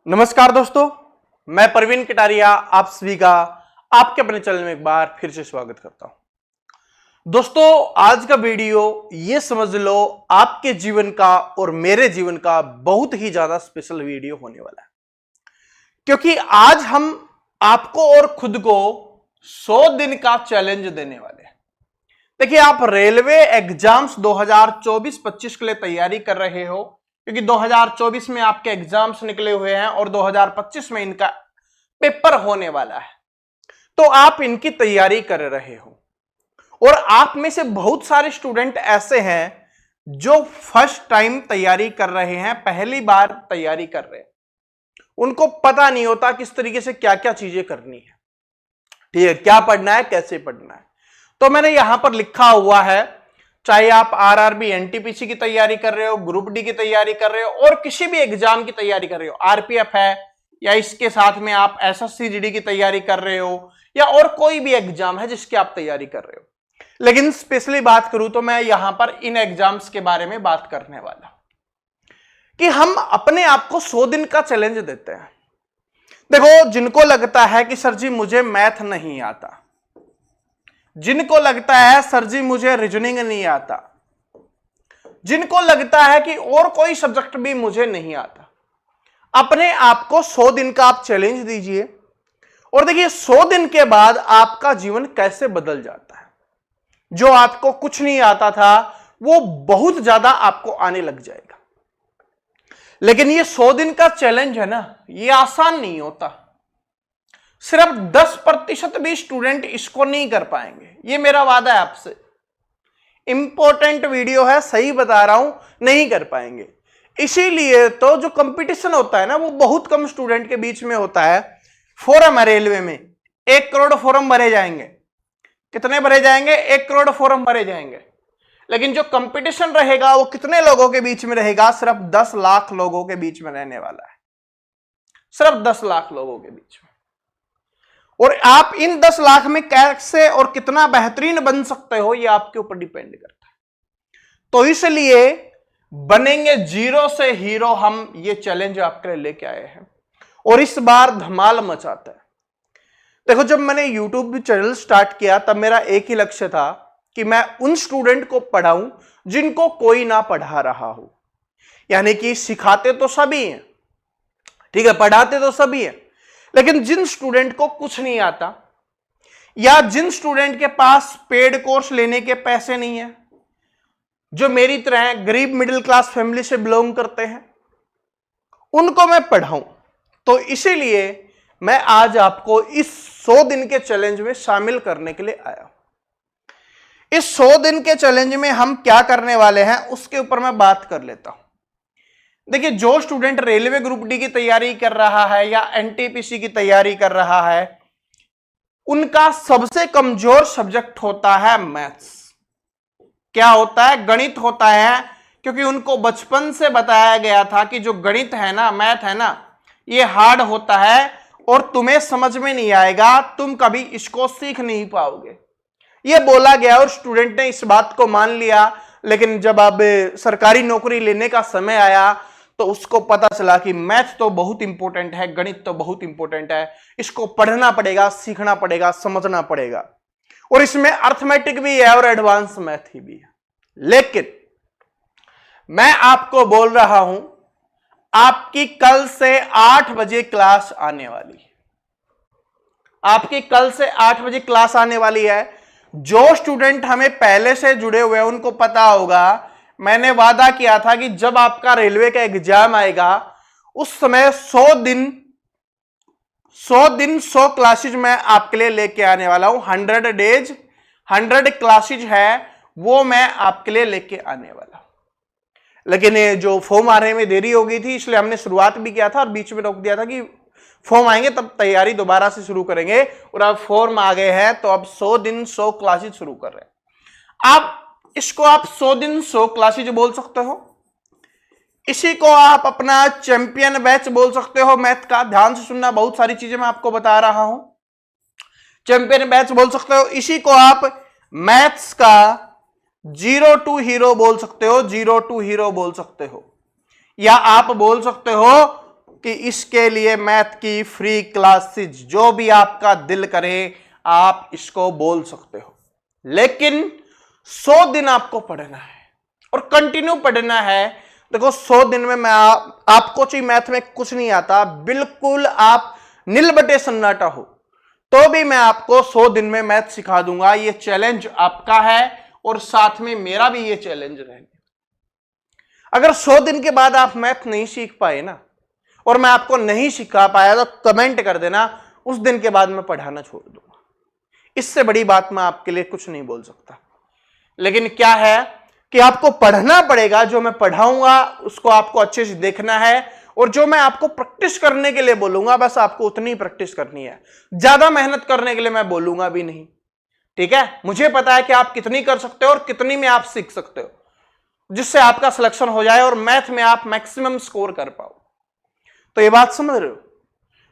नमस्कार दोस्तों, मैं प्रवीण कटारिया आप सभी का आपके अपने चैनल में एक बार फिर से स्वागत करता हूं। दोस्तों, आज का वीडियो ये समझ लो आपके जीवन का और मेरे जीवन का बहुत ही ज्यादा स्पेशल वीडियो होने वाला है, क्योंकि आज हम आपको और खुद को 100 दिन का चैलेंज देने वाले हैं। देखिए, आप रेलवे एग्जाम्स 2024-25 के लिए तैयारी कर रहे हो, क्योंकि 2024 में आपके एग्जाम्स निकले हुए हैं और 2025 में इनका पेपर होने वाला है, तो आप इनकी तैयारी कर रहे हो। और आप में से बहुत सारे स्टूडेंट ऐसे हैं जो फर्स्ट टाइम तैयारी कर रहे हैं, पहली बार तैयारी कर रहे हैं, उनको पता नहीं होता किस तरीके से क्या क्या चीजें करनी है, ठीक है, क्या पढ़ना है, कैसे पढ़ना है। तो मैंने यहां पर लिखा हुआ है, चाहे आप आरआरबी एनटीपीसी की तैयारी कर रहे हो, ग्रुप डी की तैयारी कर रहे हो और किसी भी एग्जाम की तैयारी कर रहे हो, आरपीएफ है या इसके साथ में आप एसएससी जीडी की तैयारी कर रहे हो या और कोई भी एग्जाम है जिसकी आप तैयारी कर रहे हो, लेकिन स्पेशली बात करूं तो मैं यहां पर इन एग्जाम्स के बारे में बात करने वाला कि हम अपने आप को 100 दिन का चैलेंज देते हैं। देखो, जिनको लगता है कि सर जी मुझे मैथ नहीं आता, जिनको लगता है सर जी मुझे रीजनिंग नहीं आता, जिनको लगता है कि और कोई सब्जेक्ट भी मुझे नहीं आता, अपने आप को 100 दिन का आप चैलेंज दीजिए और देखिए 100 दिन के बाद आपका जीवन कैसे बदल जाता है। जो आपको कुछ नहीं आता था वो बहुत ज्यादा आपको आने लग जाएगा। लेकिन ये 100 दिन का चैलेंज है ना, ये आसान नहीं होता। सिर्फ 10% भी स्टूडेंट इसको नहीं कर पाएंगे, ये मेरा वादा है आपसे। इंपॉर्टेंट वीडियो है, सही बता रहा हूं, नहीं कर पाएंगे। इसीलिए तो जो कंपटीशन होता है ना, वो बहुत कम स्टूडेंट के बीच में होता है। फॉर्म है रेलवे में, 1 करोड़ फॉर्म भरे जाएंगे। कितने भरे जाएंगे? 1 करोड़ फॉर्म भरे जाएंगे। लेकिन जो कंपटीशन रहेगा वो कितने लोगों के बीच में रहेगा? सिर्फ 10 लाख लोगों के बीच में रहने वाला है, सिर्फ 10 लाख लोगों के बीच में। और आप इन 10 लाख में कैसे और कितना बेहतरीन बन सकते हो, ये आपके ऊपर डिपेंड करता है। तो इसलिए बनेंगे जीरो से हीरो, हम ये चैलेंज आपके लिए लेके आए हैं और इस बार धमाल मचाता है। देखो, जब मैंने यूट्यूब चैनल स्टार्ट किया तब मेरा एक ही लक्ष्य था कि मैं उन स्टूडेंट को पढ़ाऊं जिनको कोई ना पढ़ा रहा हो। यानी कि सिखाते तो सभी हैं, ठीक है, पढ़ाते तो सभी हैं, लेकिन जिन स्टूडेंट को कुछ नहीं आता या जिन स्टूडेंट के पास पेड कोर्स लेने के पैसे नहीं है, जो मेरी तरह गरीब मिडिल क्लास फैमिली से बिलोंग करते हैं, उनको मैं पढ़ाऊं। तो इसीलिए मैं आज आपको इस 100 दिन के चैलेंज में शामिल करने के लिए आया हूं। इस 100 दिन के चैलेंज में हम क्या करने वाले हैं उसके ऊपर मैं बात कर लेता हूं। देखिए, जो स्टूडेंट रेलवे ग्रुप डी की तैयारी कर रहा है या एनटीपीसी की तैयारी कर रहा है, उनका सबसे कमजोर सब्जेक्ट होता है मैथ्स। क्या होता है? गणित होता है, क्योंकि उनको बचपन से बताया गया था कि जो गणित है ना, मैथ है ना, ये हार्ड होता है और तुम्हें समझ में नहीं आएगा, तुम कभी इसको सीख नहीं पाओगे, ये बोला गया और स्टूडेंट ने इस बात को मान लिया। लेकिन जब अब सरकारी नौकरी लेने का समय आया तो उसको पता चला कि मैथ तो बहुत इंपॉर्टेंट है, गणित तो बहुत इंपॉर्टेंट है, इसको पढ़ना पड़ेगा, सीखना पड़ेगा, समझना पड़ेगा, और इसमें अर्थमेटिक भी है और एडवांस मैथ ही भी है। लेकिन मैं आपको बोल रहा हूं, आपकी कल से 8 बजे क्लास आने वाली है, आपकी कल से 8 बजे क्लास आने वाली है। जो स्टूडेंट हमें पहले से जुड़े हुए हैं उनको पता होगा, मैंने वादा किया था कि जब आपका रेलवे का एग्जाम आएगा उस समय 100 दिन 100 क्लासेज मैं आपके लिए लेके आने वाला हूं। 100 डेज 100 क्लासेज है वो मैं आपके लिए लेके आने वाला हूं। लेकिन ये जो फॉर्म आने में देरी हो गई थी, इसलिए हमने शुरुआत भी किया था और बीच में रोक दिया था कि फॉर्म आएंगे तब तैयारी दोबारा से शुरू करेंगे, और अब फॉर्म आ गए हैं तो अब 100 दिन 100 क्लासेज शुरू कर रहे हैं। आप इसको आप 100 दिन 100 क्लासेज बोल सकते हो, इसी को आप अपना चैंपियन बैच बोल सकते हो मैथ का। ध्यान से सुनना, बहुत सारी चीजें मैं आपको बता रहा हूं। चैंपियन बैच बोल सकते हो, इसी को आप मैथ्स का 0 टू हीरो बोल सकते हो, 0 टू हीरो बोल सकते हो, या आप बोल सकते हो कि इसके लिए मैथ की फ्री क्लासेज जो भी आपका दिल करे आप इसको बोल सकते हो, लेकिन 100 दिन आपको पढ़ना है और कंटिन्यू पढ़ना है। देखो 100 दिन में मैं आपको चाहिए मैथ में कुछ नहीं आता, बिल्कुल आप नील बटे सन्नाटा हो तो भी मैं आपको 100 दिन में मैथ सिखा दूंगा। ये चैलेंज आपका है और साथ में मेरा भी ये चैलेंज रहेगा। अगर 100 दिन के बाद आप मैथ नहीं सीख पाए ना और मैं आपको नहीं सिखा पाया तो कमेंट कर देना, उस दिन के बाद मैं पढ़ाना छोड़ दूंगा। इससे बड़ी बात मैं आपके लिए कुछ नहीं बोल सकता। लेकिन क्या है कि आपको पढ़ना पड़ेगा, जो मैं पढ़ाऊंगा उसको आपको अच्छे से देखना है और जो मैं आपको प्रैक्टिस करने के लिए बोलूंगा बस आपको उतनी प्रैक्टिस करनी है, ज्यादा मेहनत करने के लिए मैं बोलूंगा भी नहीं। ठीक है, मुझे पता है कि आप कितनी कर सकते हो और कितनी में आप सीख सकते हो, जिससे आपका सिलेक्शन हो जाए और मैथ में आप मैक्सिमम स्कोर कर पाओ। तो ये बात समझ रहे हो?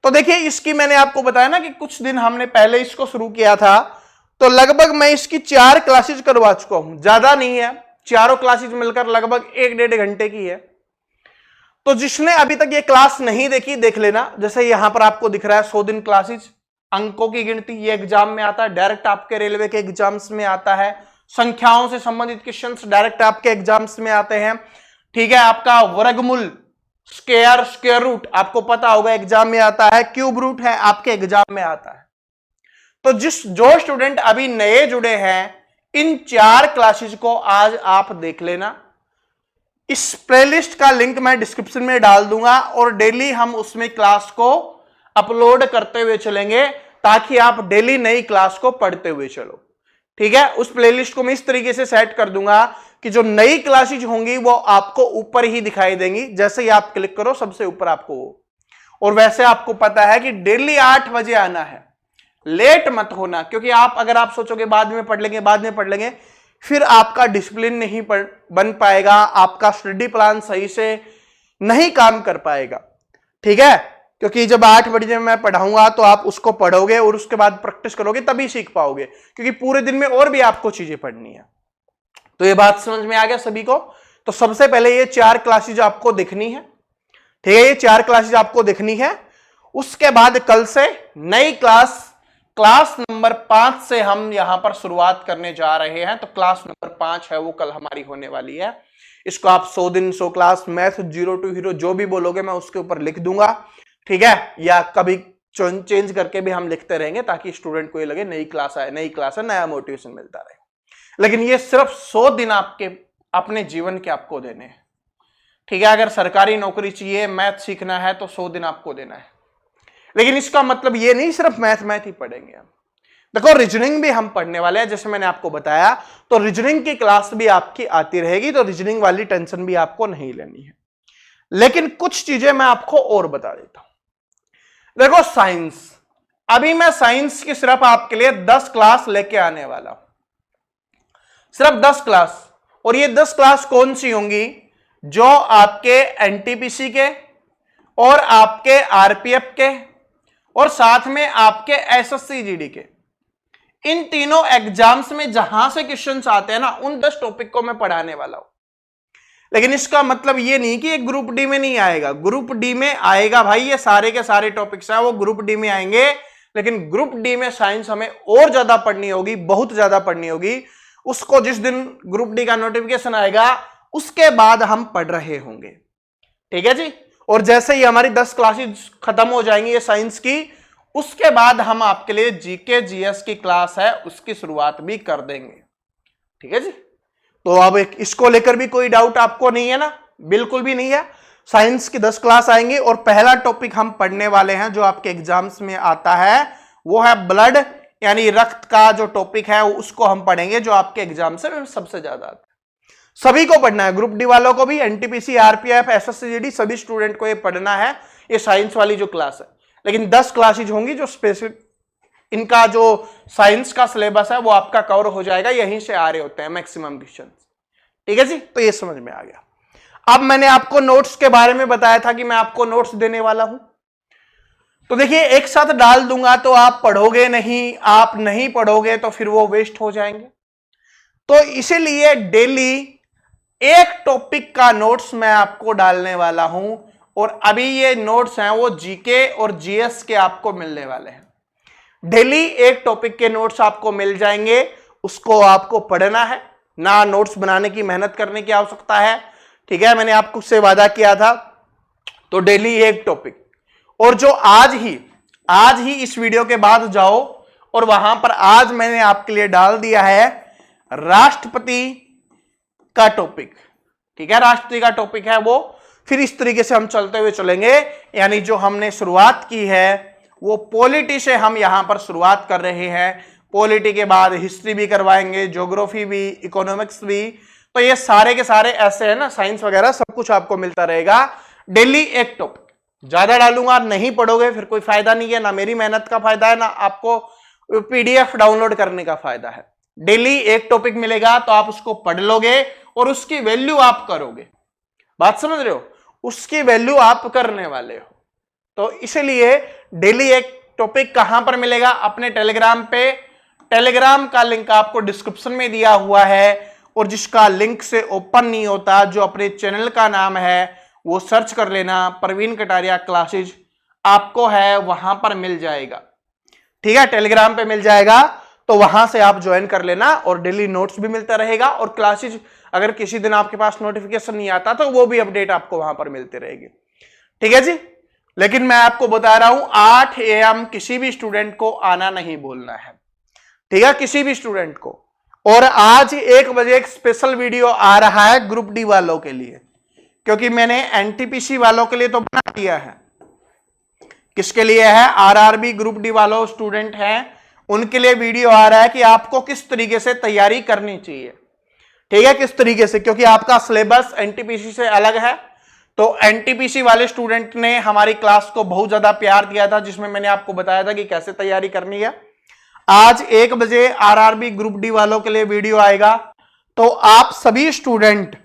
तो देखिए इसकी मैंने आपको बताया ना कि कुछ दिन हमने पहले इसको शुरू किया था, तो लगभग मैं इसकी 4 क्लासेज करवा चुका हूं, ज्यादा नहीं है, चारों क्लासेज मिलकर लगभग 1-1.5 घंटे की है। तो जिसने अभी तक ये क्लास नहीं देखी देख लेना। जैसे यहां पर आपको दिख रहा है 100 दिन क्लासेज, अंकों की गिनती, ये एग्जाम में आता है, डायरेक्ट आपके रेलवे के एग्जाम्स में आता है। संख्याओं से संबंधित क्वेश्चंस डायरेक्ट आपके एग्जाम्स में आते हैं। ठीक है, आपका वर्गमूल, स्क्वायर रूट आपको पता होगा एग्जाम में आता है, क्यूब रूट है आपके एग्जाम में आता है। तो जो स्टूडेंट अभी नए जुड़े हैं इन 4 क्लासेस को आज आप देख लेना। इस प्लेलिस्ट का लिंक मैं डिस्क्रिप्शन में डाल दूंगा और डेली हम उसमें क्लास को अपलोड करते हुए चलेंगे ताकि आप डेली नई क्लास को पढ़ते हुए चलो। ठीक है, उस प्लेलिस्ट को मैं इस तरीके से सेट कर दूंगा कि जो नई क्लासेज होंगी वो आपको ऊपर ही दिखाई देंगी। जैसे ही आप क्लिक करो सबसे ऊपर आपको और वैसे आपको पता है कि डेली 8 बजे आना है, लेट मत होना, क्योंकि अगर आप सोचोगे बाद में पढ़ लेंगे फिर आपका डिसिप्लिन नहीं बन पाएगा, आपका स्टडी प्लान सही से नहीं काम कर पाएगा। ठीक है, क्योंकि जब 8 बजे मैं पढ़ाऊंगा तो आप उसको पढ़ोगे और उसके बाद प्रैक्टिस करोगे तभी सीख पाओगे, क्योंकि पूरे दिन में और भी आपको चीजें पढ़नी है। तो ये बात समझ में आ गया सभी को? तो सबसे पहले ये 4 क्लासेज आपको देखनी है। ठीक है, ये 4 क्लासेज आपको देखनी है। उसके बाद कल से नई क्लास नंबर 5 से हम यहां पर शुरुआत करने जा रहे हैं। तो क्लास नंबर 5 है वो कल हमारी होने वाली है। इसको आप 100 दिन 100 क्लास मैथ 0 to हीरो जो भी बोलोगे मैं उसके ऊपर लिख दूंगा। ठीक है, या कभी चेंज करके भी हम लिखते रहेंगे ताकि स्टूडेंट को ये लगे नई क्लास है, नया मोटिवेशन मिलता रहे। लेकिन ये सिर्फ 100 दिन आपके अपने जीवन के आपको देने हैं। ठीक है, अगर सरकारी नौकरी चाहिए, मैथ सीखना है तो 100 दिन आपको देना है। लेकिन इसका मतलब ये नहीं सिर्फ मैथ ही पढ़ेंगे हम। देखो रीजनिंग भी हम पढ़ने वाले हैं, जैसे मैंने आपको बताया, तो रीजनिंग की क्लास भी आपकी आती रहेगी, तो रीजनिंग वाली टेंशन भी आपको नहीं लेनी है। लेकिन कुछ चीजें मैं आपको और बता देता हूं। देखो साइंस, अभी मैं साइंस की सिर्फ आपके लिए 10 क्लास लेके आने वाला हूं, सिर्फ 10 क्लास। और ये 10 क्लास कौन सी होंगी? जो आपके एनटीपीसी के और आपके आरपीएफ के और साथ में आपके एसएससी जीडी के, इन तीनों एग्जाम्स में जहां से क्वेश्चंस आते हैं ना, उन 10 टॉपिक को मैं पढ़ाने वाला हूं। लेकिन इसका मतलब ये नहीं कि ये ग्रुप डी में नहीं आएगा, ग्रुप डी में आएगा भाई। ये सारे के सारे टॉपिक्स हैं वो ग्रुप डी में आएंगे, लेकिन ग्रुप डी में साइंस हमें और ज्यादा पढ़नी होगी, बहुत ज्यादा पढ़नी होगी। उसको जिस दिन ग्रुप डी का नोटिफिकेशन आएगा उसके बाद हम पढ़ रहे होंगे। ठीक है जी, और जैसे ही हमारी 10 क्लासेस खत्म हो जाएंगी ये साइंस की, उसके बाद हम आपके लिए जीके जीएस की क्लास है उसकी शुरुआत भी कर देंगे। ठीक है जी, तो अब इसको लेकर भी कोई डाउट आपको नहीं है ना? बिल्कुल भी नहीं है। साइंस की 10 क्लास आएंगी और पहला टॉपिक हम पढ़ने वाले हैं जो आपके एग्जाम्स में आता है वो है ब्लड, यानी रक्त का जो टॉपिक है उसको हम पढ़ेंगे, जो आपके एग्जाम से सबसे ज्यादा आता है। सभी को पढ़ना है, ग्रुप डी वालों को भी, एनटीपीसी, आरपीएफ, एसएससी जीडी, सभी स्टूडेंट को ये पढ़ना है, ये साइंस वाली जो क्लास है। लेकिन 10 क्लासेज होंगी जो स्पेसिफिक, इनका जो साइंस का सिलेबस है वो आपका कवर हो जाएगा, यहीं से आ रहे होते हैं मैक्सिमम क्वेश्चन। ठीक है जी, तो ये समझ में आ गया। अब मैंने आपको नोट्स के बारे में बताया था कि मैं आपको नोट्स देने वाला हूं, तो देखिए एक साथ डाल दूंगा तो आप पढ़ोगे नहीं, आप नहीं पढ़ोगे तो फिर वो वेस्ट हो जाएंगे। तो इसीलिए डेली एक टॉपिक का नोट्स मैं आपको डालने वाला हूं और अभी ये नोट्स हैं वो जीके और जीएस के आपको मिलने वाले हैं। डेली एक टॉपिक के नोट्स आपको मिल जाएंगे, उसको आपको पढ़ना है, ना नोट्स बनाने की मेहनत करने की आवश्यकता है। ठीक है, मैंने आपको से वादा किया था। तो डेली एक टॉपिक, और जो आज ही इस वीडियो के बाद जाओ और वहां पर आज मैंने आपके लिए डाल दिया है राष्ट्रपति का टॉपिक। ठीक है, राष्ट्रपति का टॉपिक है वो। फिर इस तरीके से हम चलते हुए चलेंगे, यानी जो हमने शुरुआत की है वो पॉलिटी से हम यहां पर शुरुआत कर रहे हैं। पॉलिटी के बाद हिस्ट्री भी करवाएंगे, ज्योग्राफी भी, इकोनॉमिक्स भी। तो ये सारे के सारे ऐसे है ना, साइंस वगैरह सब कुछ आपको मिलता रहेगा। डेली एक टॉपिक ज्यादा डालूंगा, नहीं पढ़ोगे फिर कोई फायदा नहीं है, ना मेरी मेहनत का फायदा है, ना आपको पीडीएफ डाउनलोड करने का फायदा है। डेली एक टॉपिक मिलेगा तो आप उसको पढ़ लोगे और उसकी वैल्यू आप करोगे। बात समझ रहे हो? उसकी वैल्यू आप करने वाले हो। तो इसलिए डेली एक टॉपिक कहां पर मिलेगा? अपने टेलीग्राम पे। टेलीग्राम का लिंक आपको डिस्क्रिप्शन में दिया हुआ है, और जिसका लिंक से ओपन नहीं होता, जो अपने चैनल का नाम है वो सर्च कर लेना, प्रवीण कटारिया क्लासेज आपको है वहां पर मिल जाएगा। ठीक है, टेलीग्राम पे मिल जाएगा, तो वहां से आप ज्वाइन कर लेना और डेली नोट्स भी मिलता रहेगा। और क्लासेज अगर किसी दिन आपके पास नोटिफिकेशन नहीं आता तो वो भी अपडेट आपको वहां पर मिलती रहेगी। ठीक है जी, लेकिन मैं आपको बता रहा हूं 8 AM किसी भी स्टूडेंट को आना नहीं बोलना है। ठीक है, किसी भी स्टूडेंट को। और आज 1 बजे एक स्पेशल वीडियो आ रहा है ग्रुप डी वालों के लिए, क्योंकि मैंने एनटीपीसी वालों के लिए तो बना दिया है। किसके लिए है? आरआरबी ग्रुप डी वालों स्टूडेंट हैं, उनके लिए वीडियो आ रहा है कि आपको किस तरीके से तैयारी करनी चाहिए। ठीक है, किस तरीके से, क्योंकि आपका सिलेबस एनटीपीसी से अलग है। तो एनटीपीसी वाले स्टूडेंट ने हमारी क्लास को बहुत ज्यादा प्यार दिया था, जिसमें मैंने आपको बताया था कि कैसे तैयारी करनी है। आज 1 बजे आरआरबी ग्रुप डी वालों के लिए वीडियो आएगा, तो आप सभी स्टूडेंट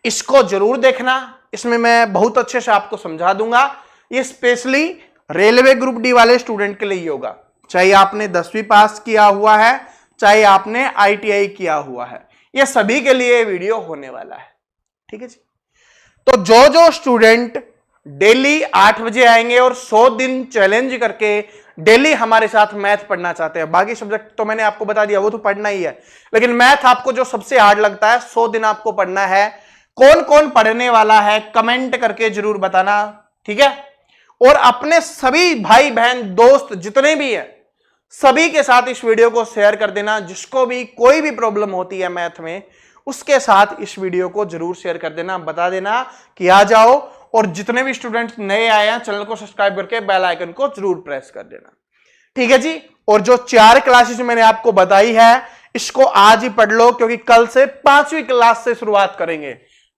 इसको जरूर देखना। इसमें मैं बहुत अच्छे से आपको समझा दूंगा। ये स्पेशली रेलवे ग्रुप डी वाले स्टूडेंट के लिए होगा, चाहे आपने 10वीं पास किया हुआ है, चाहे आपने आईटीआई किया हुआ है, ये सभी के लिए वीडियो होने वाला है। ठीक है जी, तो जो स्टूडेंट डेली 8 बजे आएंगे और 100 दिन चैलेंज करके डेली हमारे साथ मैथ पढ़ना चाहते हैं, बाकी सब्जेक्ट तो मैंने आपको बता दिया वो तो पढ़ना ही है, लेकिन मैथ आपको जो सबसे हार्ड लगता है 100 दिन आपको पढ़ना है। कौन कौन पढ़ने वाला है कमेंट करके जरूर बताना। ठीक है, और अपने सभी भाई बहन दोस्त जितने भी हैं सभी के साथ इस वीडियो को शेयर कर देना। जिसको भी कोई भी प्रॉब्लम होती है मैथ में, उसके साथ इस वीडियो को जरूर शेयर कर देना, बता देना कि आ जाओ। और जितने भी स्टूडेंट्स नए आए हैं चैनल को सब्सक्राइब करके बेल आइकन को जरूर प्रेस कर देना। ठीक है जी, और जो 4 क्लासेस मैंने आपको बताई है इसको आज ही पढ़ लो, क्योंकि कल से 5वीं क्लास से शुरुआत करेंगे।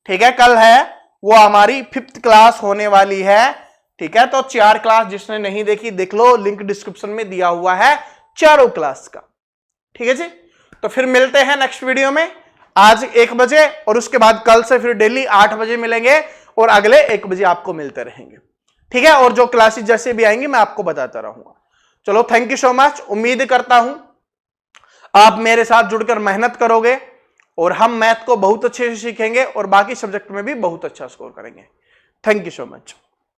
ठीक है, कल है वो हमारी 5th क्लास होने वाली है। ठीक है, तो 4 क्लास जिसने नहीं देखी देख लो, लिंक डिस्क्रिप्शन में दिया हुआ है चारों क्लास का। ठीक है जी, तो फिर मिलते हैं नेक्स्ट वीडियो में आज 1 बजे, और उसके बाद कल से फिर डेली 8 बजे मिलेंगे और अगले 1 बजे आपको मिलते रहेंगे। ठीक है, और जो क्लासेस जैसे भी आएंगी मैं आपको बताता रहूंगा। चलो, थैंक यू सो मच। उम्मीद करता हूं आप मेरे साथ जुड़कर मेहनत करोगे और हम मैथ को बहुत अच्छे से सीखेंगे और बाकी सब्जेक्ट में भी बहुत अच्छा स्कोर करेंगे। Thank you so much.